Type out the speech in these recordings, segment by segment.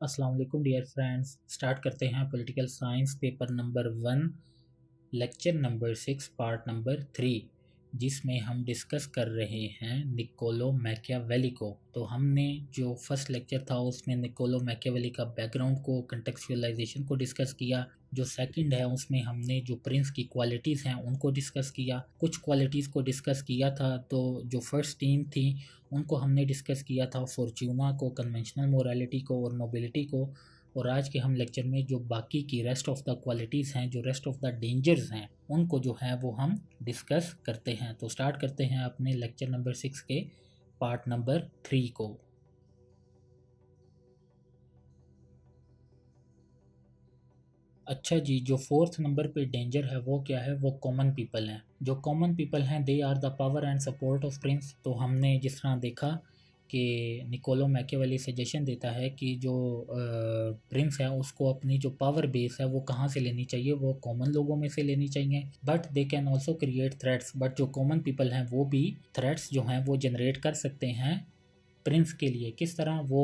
अस्सलाम वालेकुम dear friends. Start करते हैं political science paper number 1 lecture number 6 part number 3, जिसमें हम डिस्कस कर रहे हैं निकोलो मैकियावेली को। तो हमने जो फर्स्ट लेक्चर था उसमें निकोलो मैकियावेली का बैकग्राउंड को, कंटेक्चुअलाइजेशन को डिस्कस किया। जो सेकंड है उसमें हमने जो प्रिंस की क्वालिटीज़ हैं उनको डिस्कस किया। कुछ क्वालिटीज़ को डिस्कस किया था। तो जो फर्स्ट टीम थी उनको हमने डिस्कस किया था, फॉर्च्यूना को, कन्वेंशनल मोरालिटी को और नोबिलिटी को। और आज के हम लेक्चर में जो बाकी की रेस्ट ऑफ द क्वालिटीज़ हैं, जो रेस्ट ऑफ द डेंजर्स हैं, उनको जो है वो हम डिस्कस करते हैं। तो स्टार्ट करते हैं अपने लेक्चर नंबर 6 के पार्ट नंबर 3 को। अच्छा जी, जो फोर्थ नंबर पे डेंजर है वो क्या है? वो कॉमन पीपल हैं। जो कॉमन पीपल हैं they are the power and support of prince. तो हमने जिस तरह देखा कि निकोलो मैकियावेली सजेशन देता है कि जो प्रिंस है उसको अपनी जो पावर बेस है वो कहाँ से लेनी चाहिए? वो कॉमन लोगों में से लेनी चाहिए। But they can also create threats. But जो कॉमन पीपल हैं वो भी थ्रेट्स जो हैं वो जनरेट कर सकते हैं प्रिंस के लिए। किस तरह? वो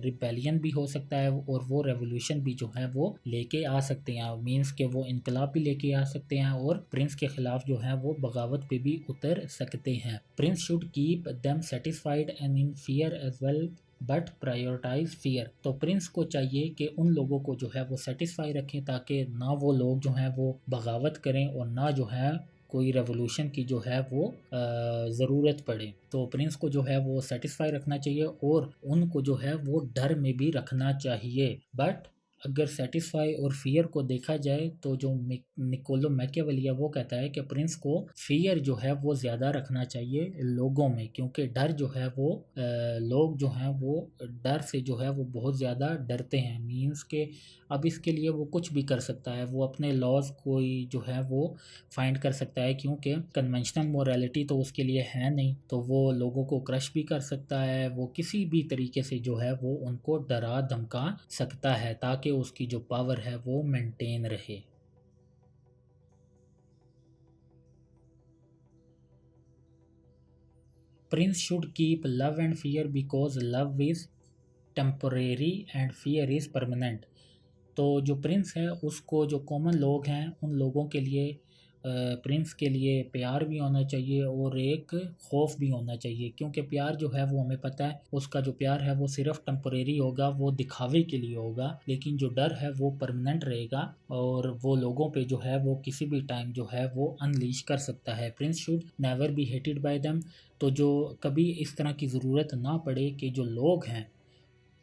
रिबेलियन भी हो सकता है और वो रेवोल्यूशन भी जो है वो लेके आ सकते हैं। मींस के वो इनकलाब भी लेके आ सकते हैं और प्रिंस के खिलाफ जो है वो बगावत पे भी उतर सकते हैं। Prince should keep them satisfied and in fear as well but prioritize fear. तो प्रिंस को चाहिए कि उन लोगों को जो है वो सेटिस्फाई रखें ताकि ना वो लोग जो हैं वो बगावत करें और ना जो है कोई रेवोल्यूशन की जो है वो ज़रूरत पड़े। तो प्रिंस को जो है वो सेटिस्फाई रखना चाहिए और उनको जो है वो डर में भी रखना चाहिए। बट अगर सेटिस्फाई और फियर को देखा जाए तो जो निकोलो मैकियावेली है वो कहता है कि प्रिंस को फियर जो है वो ज़्यादा रखना चाहिए लोगों में, क्योंकि डर जो है वो लोग जो हैं वो डर से जो है वो बहुत ज़्यादा डरते हैं। मींस के अब इसके लिए वो कुछ भी कर सकता है, वो अपने लॉज कोई जो है वो फाइंड कर सकता है, क्योंकि कन्वेंशनल मोरालिटी तो उसके लिए है नहीं। तो वो लोगों को क्रश भी कर सकता है, वो किसी भी तरीके से जो है वो उनको डरा धमका सकता है ताकि उसकी जो पावर है वो मेंटेन रहे। Prince should keep love and fear because love is temporary and fear is permanent. तो जो प्रिंस है उसको, जो कॉमन लोग हैं उन लोगों के लिए प्रिंस के लिए प्यार भी होना चाहिए और एक खौफ भी होना चाहिए, क्योंकि प्यार जो है वो हमें पता है उसका जो प्यार है वो सिर्फ टेम्परेरी होगा, वो दिखावे के लिए होगा। लेकिन जो डर है वो परमानेंट रहेगा और वो लोगों पे जो है वो किसी भी टाइम जो है वो अनलीश कर सकता है। Prince should never be hated bye them. तो जो कभी इस तरह की ज़रूरत ना पड़े कि जो लोग हैं,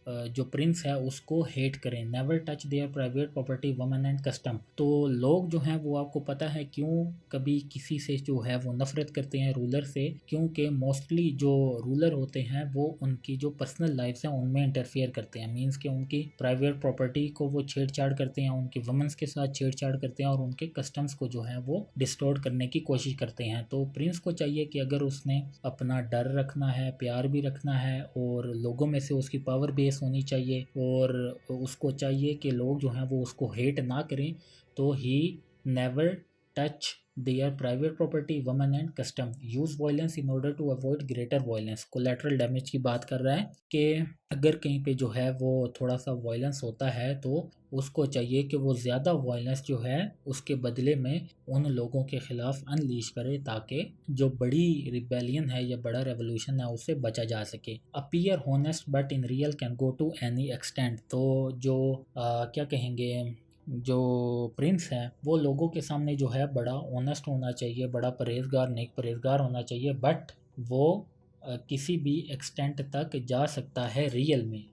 जो प्रिंस है उसको हेट करें। Never touch their private property women and custom. तो लोग जो हैं वो आपको पता है क्यों कभी किसी से जो है वो नफरत करते हैं रूलर से? क्योंकि मोस्टली जो रूलर होते हैं वो उनकी जो पर्सनल लाइफ है उनमें इंटरफेयर करते हैं। मींस के उनकी प्राइवेट प्रॉपर्टी को वो छेड़छाड़ करते हैं, उनकी वुमेन्स के साथ छेड़छाड़ करते हैं और उनके कस्टम्स को जो है वो डिस्टोर्ट करने की कोशिश करते हैं। तो प्रिंस को चाहिए कि अगर उसने अपना डर रखना है, प्यार भी रखना है और लोगों में से उसकी पावर बेस होनी चाहिए और उसको चाहिए कि लोग जो हैं वो उसको हेट ना करें, तो he never touch their private property women and custom, use violence in order to avoid greater violence. Collateral damage की बात कर रहा है कि अगर कहीं पे जो है वो थोड़ा सा वायलेंस होता है तो उसको चाहिए कि वो ज़्यादा वायलेंस जो है उसके बदले में उन लोगों के ख़िलाफ़ अनलीश करे ताकि जो बड़ी रिबेलियन है या बड़ा रेवोल्यूशन है उससे बचा जा सके। Appear honest but in real can go to any extent. तो जो क्या कहेंगे, जो प्रिंस है वो लोगों के सामने जो है बड़ा ऑनेस्ट होना चाहिए, बड़ा परहेजगार, नेक परहेजगार होना चाहिए। बट वो किसी भी एक्सटेंट तक जा सकता है रियल में।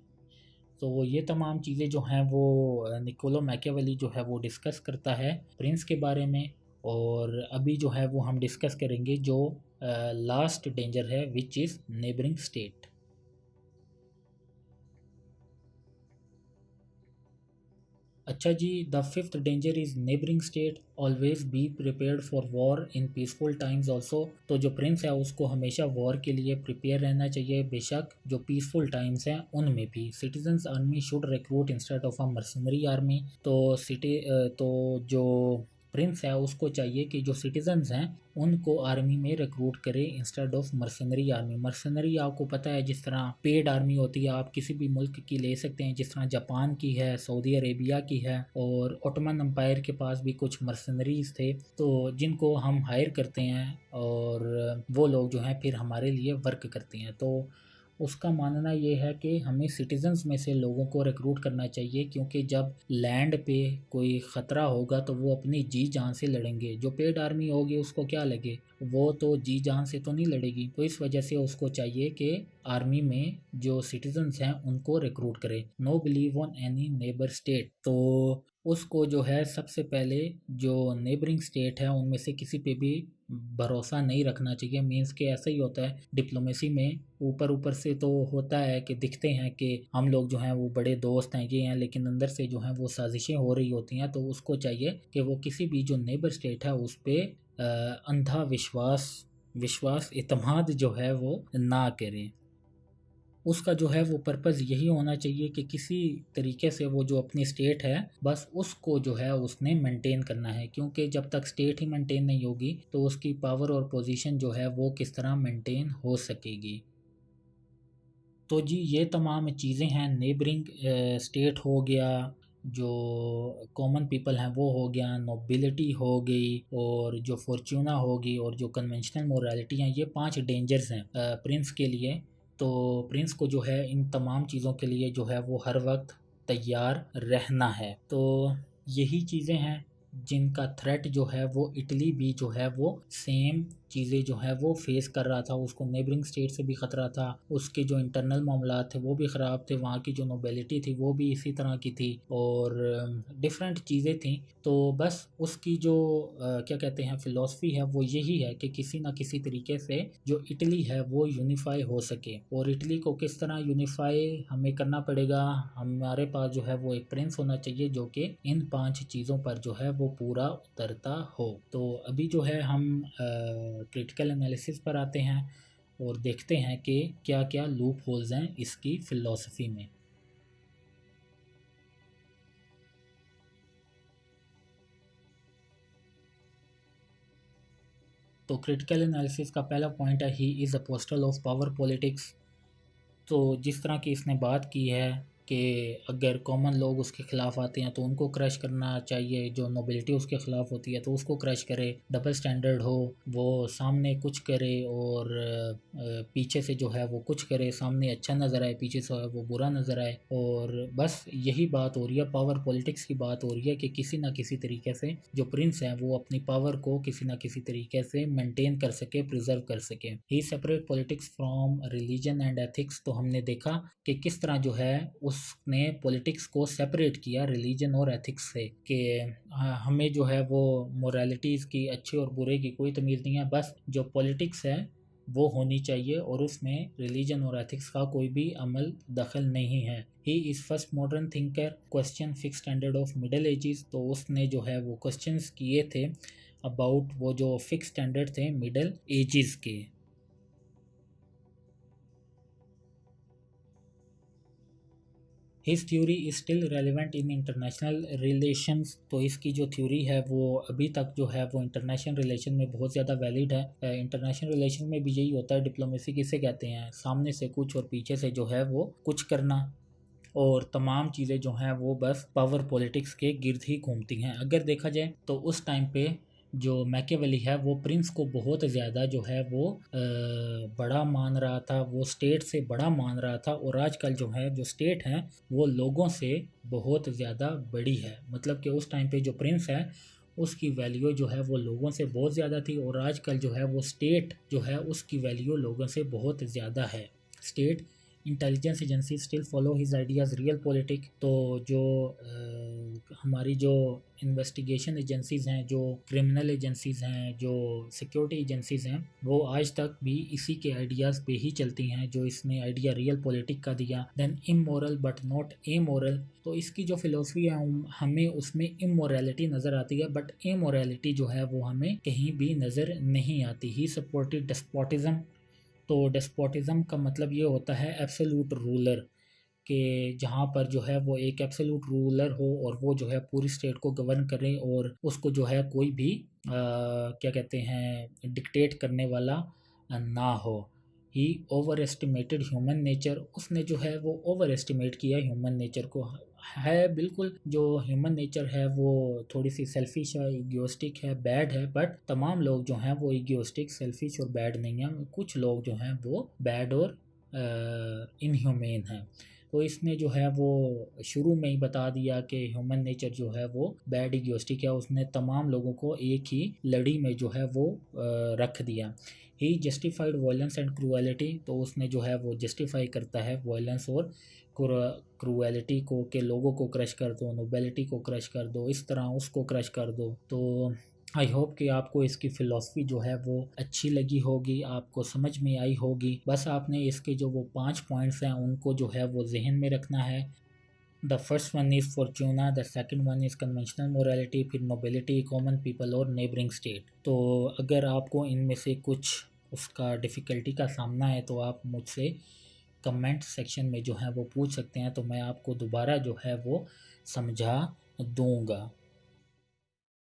तो वो ये तमाम चीज़ें जो हैं वो निकोलो मैकियावेली जो है वो डिस्कस करता है प्रिंस के बारे में। और अभी जो है वो हम डिस्कस करेंगे जो लास्ट डेंजर है विच इज़ नेबरिंग स्टेट। अच्छा जी, the fifth danger is neighbouring state. Always be prepared for war in peaceful times also. तो जो प्रिंस है उसको हमेशा वॉर के लिए प्रिपेयर रहना चाहिए, बेशक जो पीसफुल टाइम्स हैं उनमें भी। Citizens army should recruit instead of a mercenary army. तो जो प्रिंस है उसको चाहिए कि जो सिटीजन्स हैं उनको आर्मी में रिक्रूट करे instead of mercenary army. Mercenary आपको पता है जिस तरह पेड आर्मी होती है, आप किसी भी मुल्क की ले सकते हैं, जिस तरह जापान की है, सऊदी अरेबिया की है, और ओटोमन एम्पायर के पास भी कुछ मर्सनरीज थे तो जिनको हम हायर करते हैं और वो लोग जो हैं फिर हमारे लिए वर्क करते हैं। तो उसका मानना ये है कि हमें सिटीजन्स में से लोगों को रिक्रूट करना चाहिए, क्योंकि जब लैंड पे कोई ख़तरा होगा तो वो अपनी जी जान से लड़ेंगे। जो पेड आर्मी होगी उसको क्या लगे, वो तो जी जान से तो नहीं लड़ेगी। तो इस वजह से उसको चाहिए कि आर्मी में जो सिटीजन्स हैं उनको रिक्रूट करे। Know believe on any neighbour state, तो उसको जो है सबसे पहले जो नेबरिंग स्टेट है उनमें से किसी पे भी भरोसा नहीं रखना चाहिए। मीन्स के ऐसा ही होता है डिप्लोमेसी में, ऊपर ऊपर से तो होता है कि दिखते हैं कि हम लोग जो हैं वो बड़े दोस्त हैं ये हैं, लेकिन अंदर से जो हैं वो साजिशें हो रही होती हैं। तो उसको चाहिए कि वो किसी भी जो नेबर स्टेट है उस पर अंधा विश्वास इत्मीनान जो है वो ना करें। उसका जो है वो पर्पज़ यही होना चाहिए कि किसी तरीके से वो जो अपनी स्टेट है बस उसको जो है उसने मेंटेन करना है, क्योंकि जब तक स्टेट ही मेंटेन नहीं होगी तो उसकी पावर और पोजीशन जो है वो किस तरह मेंटेन हो सकेगी। तो जी ये तमाम चीज़ें हैं। नेबरिंग स्टेट हो गया, जो कॉमन पीपल हैं वो हो गया, नोबिलिटी हो गई, और जो फॉर्च्यूना होगी, और जो कन्वेंशनल मोरालिटी हैं, ये 5 डेंजर्स हैं प्रिंस के लिए। तो प्रिंस को जो है इन तमाम चीज़ों के लिए जो है वो हर वक्त तैयार रहना है। तो यही चीज़ें हैं जिनका थ्रेट जो है वो इटली भी जो है वो सेम चीज़ें जो है वो फेस कर रहा था। उसको नेबरिंग स्टेट से भी ख़तरा था, उसके जो इंटरनल मामला थे वो भी ख़राब थे, वहाँ की जो नोबिलिटी थी वो भी इसी तरह की थी, और डिफरेंट चीज़ें थी। तो बस उसकी जो क्या कहते हैं फ़िलासफ़ी है वो यही है कि किसी ना किसी तरीके से जो इटली है वो यूनिफाई हो सके। और इटली को किस तरह यूनिफाई हमें करना पड़ेगा, हमारे पास जो है वो एक प्रिंस होना चाहिए जो कि इन 5 चीज़ों पर जो है वो पूरा उतरता हो। तो अभी जो है हम क्रिटिकल एनालिसिस पर आते हैं और देखते हैं कि क्या क्या लूप होल्स हैं इसकी फ़िलासफ़ी में। तो क्रिटिकल एनालिसिस का पहला पॉइंट है he is apostle of power politics. तो जिस तरह की इसने बात की है कि अगर कॉमन लोग उसके ख़िलाफ़ आते हैं तो उनको क्रश करना चाहिए, जो नोबिलिटी उसके ख़िलाफ़ होती है तो उसको क्रश करे, डबल स्टैंडर्ड हो, वो सामने कुछ करे और पीछे से जो है वो कुछ करे, सामने अच्छा नज़र आए, पीछे से वो बुरा नज़र आए। और बस यही बात हो रही है, पावर पॉलिटिक्स की बात हो रही है कि किसी ना किसी तरीके से जो प्रिंस हैं वो अपनी पावर को किसी ना किसी तरीके से मेंटेन कर सके, प्रिजर्व कर सके। He separate politics from religion and ethics. तो हमने देखा कि किस तरह जो है उसने पॉलिटिक्स को सेपरेट किया रिलीजन और एथिक्स से, कि हमें जो है वो मोरालिटीज़ की अच्छे और बुरे की कोई तमीज़ नहीं है, बस जो पॉलिटिक्स है वो होनी चाहिए और उसमें रिलीजन और एथिक्स का कोई भी अमल दखल नहीं है। He is first modern thinker question fix standard of middle edges. तो उसने जो है वो क्वेश्चंस किए थे अबाउट वो जो फिक्स स्टैंडर्ड थे मिडल एजेस के। His theory is still relevant in international relations. तो इसकी जो थ्योरी है वो अभी तक जो है वो इंटरनेशनल रिलेशन में बहुत ज़्यादा वैलिड है। इंटरनेशनल रिलेशन में भी यही होता है, डिप्लोमेसी किसे कहते हैं, सामने से कुछ और पीछे से जो है वो कुछ करना, और तमाम चीज़ें जो हैं वो बस पावर पॉलिटिक्स के गिर्द ही घूमती हैं। अगर देखा जाए तो उस टाइम पे जो मैकियावेली है वो प्रिंस को बहुत ज़्यादा जो है वो बड़ा मान रहा था, वो स्टेट से बड़ा मान रहा था, और आजकल जो है जो स्टेट है वो लोगों से बहुत ज़्यादा बड़ी है। मतलब कि उस टाइम पे जो प्रिंस है उसकी वैल्यू जो है वो लोगों से बहुत ज़्यादा थी, और आजकल जो है वो स्टेट जो है उसकी वैल्यू लोगों से बहुत ज़्यादा है। State intelligence agency still follow his ideas real politic. तो जो हमारी जो इन्वेस्टिगेशन एजेंसीज़ हैं, जो क्रिमिनल एजेंसीज़ हैं, जो सिक्योरिटी एजेंसीज़ हैं, वो आज तक भी इसी के आइडियाज़ पे ही चलती हैं जो इसने आइडिया रियल पॉलिटिक का दिया। Then immoral but not amoral. तो इसकी जो फिलोसफी है हमें उसमें इमोरलिटी नज़र आती है, बट एमोरलिटी जो है वो हमें कहीं भी नज़र नहीं आती। He supported despotism. तो डेस्पोटिज्म का मतलब ये होता है एब्सोल्यूट रूलर, कि जहाँ पर जो है वो एक एब्सोल्यूट रूलर हो और वो जो है पूरी स्टेट को गवर्न करे और उसको जो है कोई भी क्या कहते हैं डिक्टेट करने वाला ना हो। ही ओवर एस्टिमेटेड ह्यूमन नेचर, उसने जो है वो ओवर एस्टिमेट किया ह्यूमन नेचर को। है बिल्कुल, जो ह्यूमन नेचर है वो थोड़ी सी सेल्फिश है, इगोइस्टिक है, बैड है, बट तमाम लोग जो हैं वो इगोइस्टिक, सेल्फिश और बैड नहीं हैं। कुछ लोग जो हैं वो बैड और इनह्यूमेन हैं। तो इसने जो है वो शुरू में ही बता दिया कि ह्यूमन नेचर जो है वो बैड इगोइस्टिक है। उसने तमाम लोगों को एक ही लड़ी में जो है वो रख दिया। ही जस्टिफाइड वायलेंस एंड क्रूएलिटी, तो उसने जो है वो जस्टिफाई करता है वायलेंस और क्रूएलिटी को, कि लोगों को क्रश कर दो, नोबेलिटी को क्रश कर दो, इस तरह उसको क्रश कर दो। तो आई होप कि आपको इसकी फ़िलॉसफी जो है वो अच्छी लगी होगी, आपको समझ में आई होगी। बस आपने इसके जो वो 5 पॉइंट्स हैं उनको जो है वो जहन में रखना है। The first one is Fortuna, the second one is conventional morality, फिर नोबिलिटी, कॉमन पीपल और नेबरिंग स्टेट। तो अगर आपको इनमें से कुछ उसका डिफ़िकल्टी का सामना है तो आप मुझसे कमेंट सेक्शन में जो है वो पूछ सकते हैं, तो मैं आपको दोबारा जो है वो समझा दूंगा।